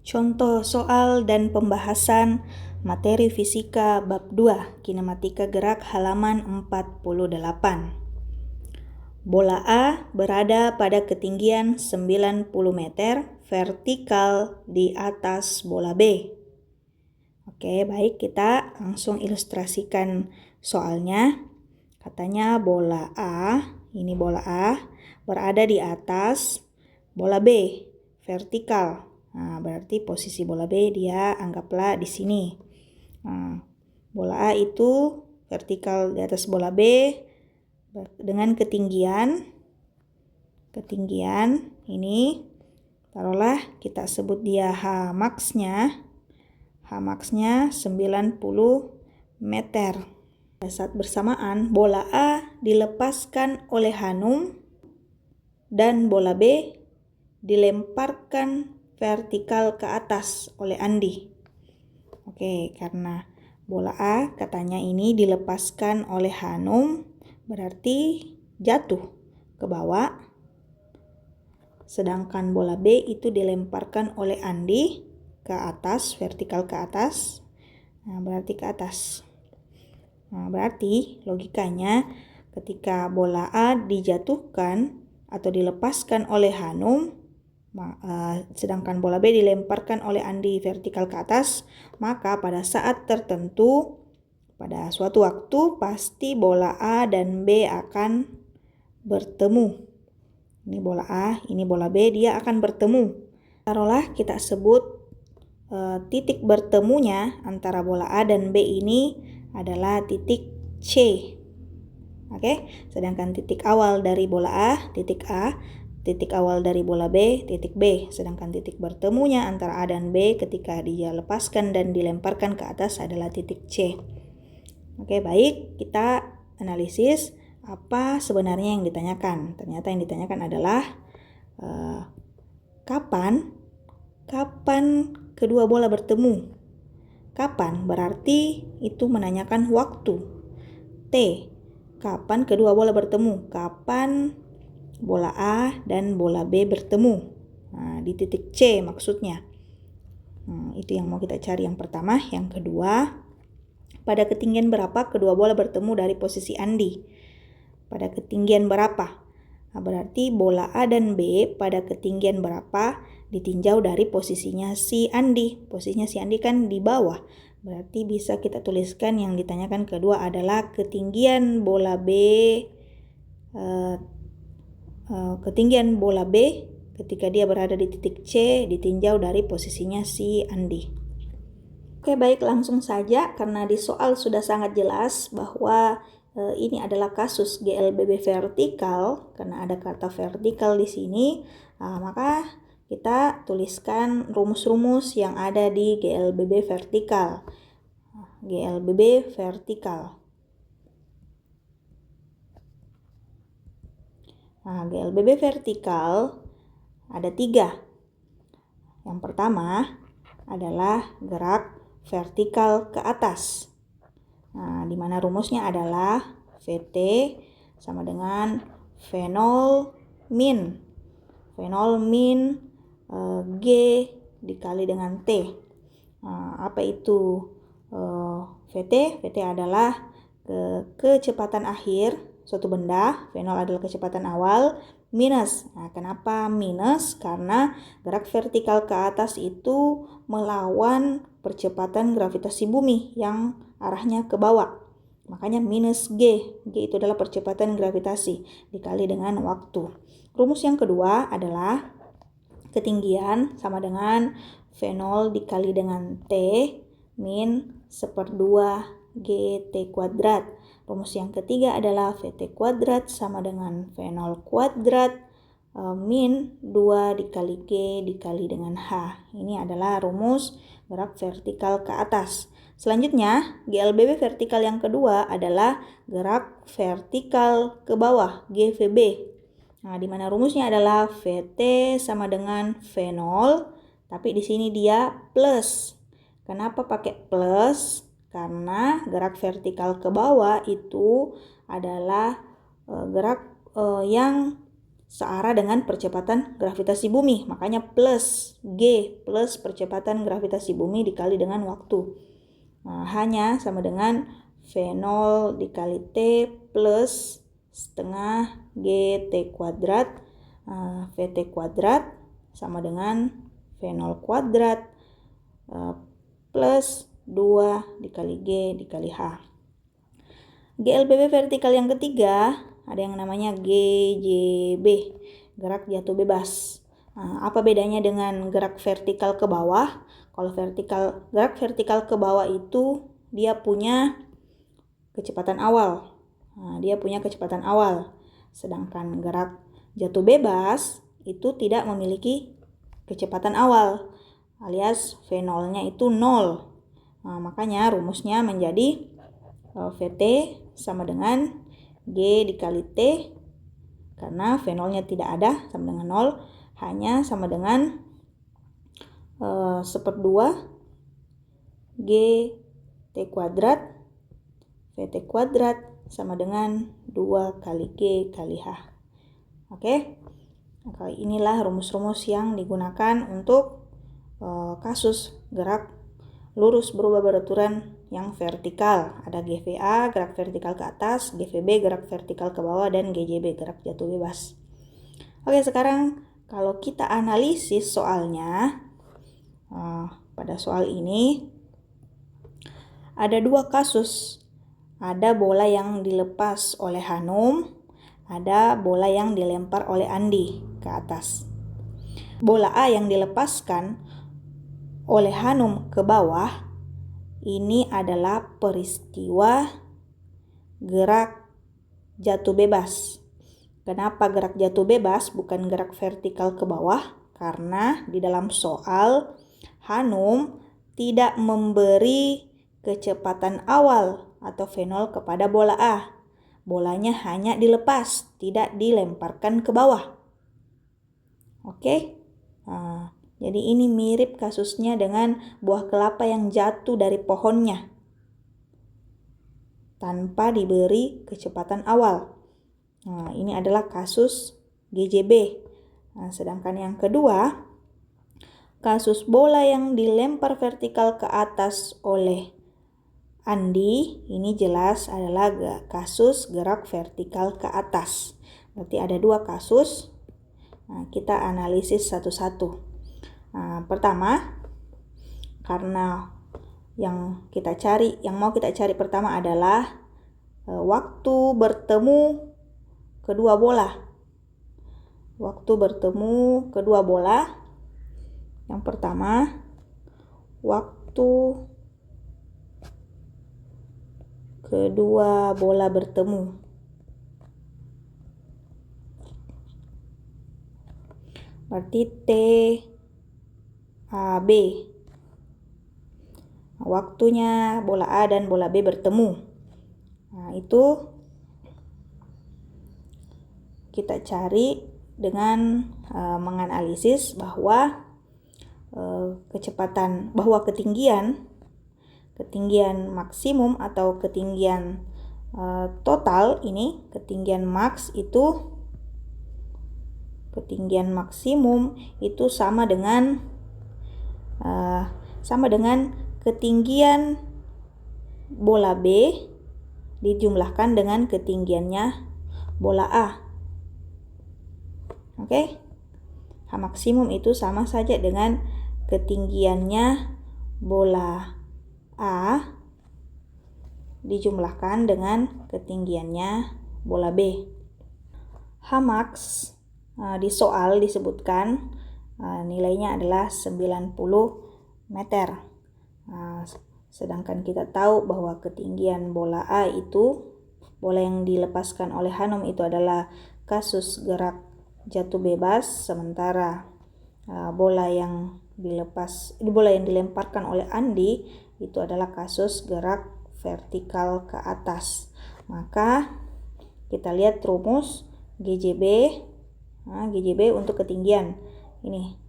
Contoh soal dan pembahasan materi fisika bab 2, kinematika gerak halaman 48. Bola A berada pada ketinggian 90 meter vertikal di atas bola B. Oke, baik, kita langsung ilustrasikan soalnya. Katanya bola A, ini bola A, berada di atas bola B, vertikal. Nah, berarti posisi bola B dia anggaplah di sini. Nah, bola A itu vertikal di atas bola B dengan ketinggian ini, taruhlah kita sebut dia H max-nya 90 meter. Pada saat bersamaan, bola A dilepaskan oleh Hanum dan bola B dilemparkan vertikal ke atas oleh Andi. Oke, karena bola A katanya ini dilepaskan oleh Hanum, berarti jatuh ke bawah. Sedangkan bola B itu dilemparkan oleh Andi ke atas, vertikal ke atas. Nah, berarti ke atas. Nah, berarti logikanya ketika bola A dijatuhkan atau dilepaskan oleh Hanum, sedangkan bola B dilemparkan oleh Andi vertikal ke atas, maka pada saat tertentu, pada suatu waktu, pasti bola A dan B akan bertemu. Ini bola A, ini bola B, dia akan bertemu. Taruhlah kita sebut titik bertemunya antara bola A dan B ini adalah titik C. Oke, sedangkan titik awal dari bola A, titik A, titik awal dari bola B, titik B. Sedangkan titik bertemunya antara A dan B ketika dia lepaskan dan dilemparkan ke atas adalah titik C. Oke, baik, kita analisis apa sebenarnya yang ditanyakan. Ternyata yang ditanyakan adalah kapan kedua bola bertemu. Kapan berarti itu menanyakan waktu. T, kapan kedua bola bertemu? Kapan bola A dan bola B bertemu? Nah, di titik C maksudnya. Itu yang mau kita cari yang pertama. Yang kedua, pada ketinggian berapa kedua bola bertemu dari posisi Andi? Pada ketinggian berapa? Nah, berarti bola A dan B pada ketinggian berapa ditinjau dari posisinya si Andi. Posisinya si Andi kan di bawah. Berarti bisa kita tuliskan yang ditanyakan kedua adalah ketinggian bola B ketika dia berada di titik C ditinjau dari posisinya si Andi. Oke, baik, langsung saja karena di soal sudah sangat jelas bahwa ini adalah kasus GLBB vertikal karena ada kata vertikal di sini. Maka kita tuliskan rumus-rumus yang ada di GLBB vertikal. GLBB vertikal. Nah, GLBB vertikal ada 3. Yang pertama adalah gerak vertikal ke atas. Nah, di mana rumusnya adalah VT sama dengan V0 min. V0 min G dikali dengan T. Apa itu VT? VT adalah kecepatan akhir suatu benda. V0 adalah kecepatan awal minus. Nah, kenapa minus? Karena gerak vertikal ke atas itu melawan percepatan gravitasi bumi yang arahnya ke bawah. Makanya minus G. G itu adalah percepatan gravitasi dikali dengan waktu. Rumus yang kedua adalah ketinggian sama dengan V0 dikali dengan T min 1/2 GT kuadrat. Rumus yang ketiga adalah VT kuadrat sama dengan V0 kuadrat min 2 dikali G dikali dengan H. Ini adalah rumus gerak vertikal ke atas. Selanjutnya, GLBB vertikal yang kedua adalah gerak vertikal ke bawah, GVB. Nah, di mana rumusnya adalah VT sama dengan V0, tapi di sini dia plus. Kenapa pakai plus? Karena gerak vertikal ke bawah itu adalah gerak yang searah dengan percepatan gravitasi bumi. Makanya plus G, plus percepatan gravitasi bumi dikali dengan waktu. Nah, hanya sama dengan V0 dikali T plus setengah GT kuadrat. VT kuadrat sama dengan V0 kuadrat plus 2 dikali G dikali H. GLBB vertikal yang ketiga ada yang namanya GJB, gerak jatuh bebas. Apa bedanya dengan gerak vertikal ke bawah? Kalau gerak vertikal ke bawah itu dia punya kecepatan awal. Sedangkan gerak jatuh bebas itu tidak memiliki kecepatan awal, alias V0-nya itu 0. Makanya rumusnya menjadi VT sama dengan G dikali T, karena V0-nya tidak ada sama dengan 0, hanya sama dengan 1/2 G T kuadrat VT kuadrat sama dengan 2 kali G kali H. Oke, nah, inilah rumus-rumus yang digunakan untuk kasus gerak lurus berubah beraturan yang vertikal. Ada GVA, gerak vertikal ke atas, GVB, gerak vertikal ke bawah, dan GJB, gerak jatuh bebas. Oke, sekarang kalau kita analisis soalnya, pada soal ini ada 2 kasus. Ada bola yang dilepas oleh Hanum, ada bola yang dilempar oleh Andi ke atas. Bola A yang dilepaskan oleh Hanum ke bawah, ini adalah peristiwa gerak jatuh bebas. Kenapa gerak jatuh bebas bukan gerak vertikal ke bawah? Karena di dalam soal Hanum tidak memberi kecepatan awal atau V0 kepada bola A. Bolanya hanya dilepas, tidak dilemparkan ke bawah. Oke? Jadi ini mirip kasusnya dengan buah kelapa yang jatuh dari pohonnya tanpa diberi kecepatan awal. Ini adalah kasus GJB. Sedangkan yang kedua, kasus bola yang dilempar vertikal ke atas oleh Andi, ini jelas adalah kasus gerak vertikal ke atas. Berarti ada 2 kasus. Kita analisis satu-satu. Pertama, karena yang mau kita cari pertama adalah waktu bertemu kedua bola. Yang pertama, waktu kedua bola bertemu. Berarti TAB. Waktunya bola A dan bola B bertemu. Itu kita cari dengan menganalisis bahwa ketinggian maksimum atau ketinggian total ini, ketinggian maksimum itu sama dengan ketinggian bola B dijumlahkan dengan ketinggiannya bola A. Oke? H maksimum itu sama saja dengan ketinggiannya bola A dijumlahkan dengan ketinggiannya bola B. H max di soal disebutkan nilainya adalah 90 meter. Sedangkan kita tahu bahwa ketinggian bola A itu, bola yang dilepaskan oleh Hanum itu adalah kasus gerak jatuh bebas, sementara bola yang dilemparkan oleh Andi itu adalah kasus gerak vertikal ke atas. Maka kita lihat rumus GJB untuk ketinggian ini.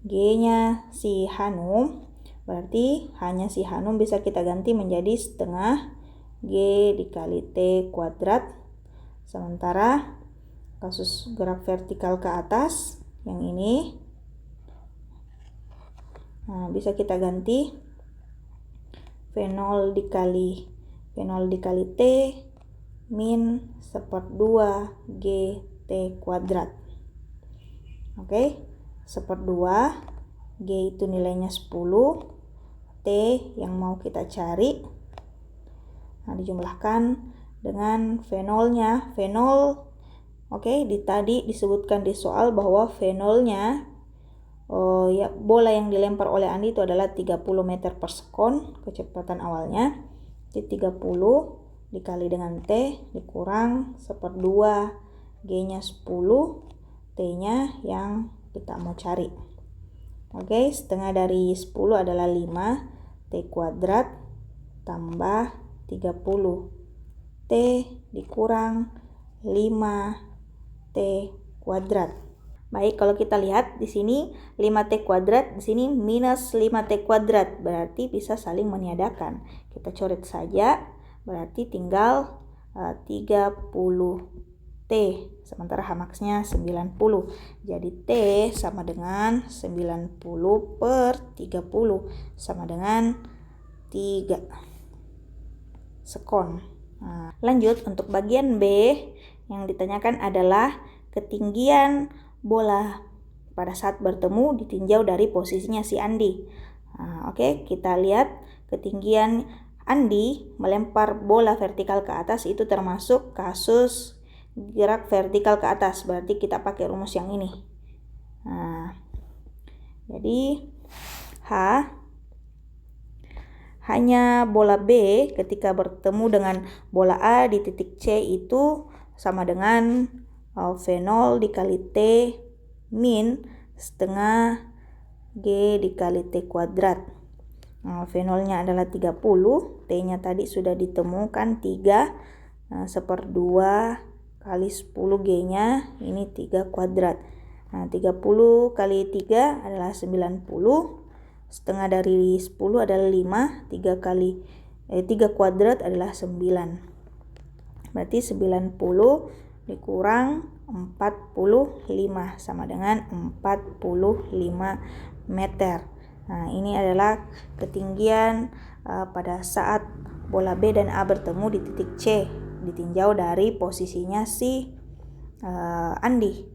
G-nya si Hanum, berarti hanya si Hanum bisa kita ganti menjadi setengah G dikali T kuadrat, sementara kasus gerak vertikal ke atas yang ini. Nah, bisa kita ganti V0 dikali T min 1/2 GT kuadrat. Oke, 1/2 G itu nilainya 10, T yang mau kita cari. Nah, dijumlahkan dengan V0-nya. V0, oke, tadi disebutkan di soal bahwa V0-nya ya, bola yang dilempar oleh Andi itu adalah 30 meter per sekon kecepatan awalnya. Jadi 30 dikali dengan T dikurang 1/2 G-nya 10, T-nya yang kita mau cari. Oke, setengah dari 10 adalah 5, T kuadrat tambah 30. T dikurang 5 T kuadrat. Baik, kalau kita lihat di sini 5T kuadrat, di sini minus 5T kuadrat, berarti bisa saling meniadakan. Kita coret saja, berarti tinggal 30T, sementara H max-nya 90. Jadi T sama dengan 90 per 30, sama dengan 3 sekon. Nah, lanjut untuk bagian B, yang ditanyakan adalah ketinggian bola pada saat bertemu ditinjau dari posisinya si Andi. Nah, oke, kita lihat ketinggian Andi melempar bola vertikal ke atas itu termasuk kasus gerak vertikal ke atas. Berarti kita pakai rumus yang ini. Nah, jadi hanya bola B ketika bertemu dengan bola A di titik C itu sama dengan V0 dikali T min setengah G dikali T kuadrat. V0-nya adalah 30, T-nya tadi sudah ditemukan 3, 1/2 kali 10 G-nya ini 3 kuadrat. 30 kali 3 adalah 90, setengah dari 10 adalah 5, 3 kuadrat adalah 9. Berarti 90 dikurang 45 sama dengan 45 meter. Nah, ini adalah ketinggian pada saat bola B dan A bertemu di titik C, ditinjau dari posisinya si Andi.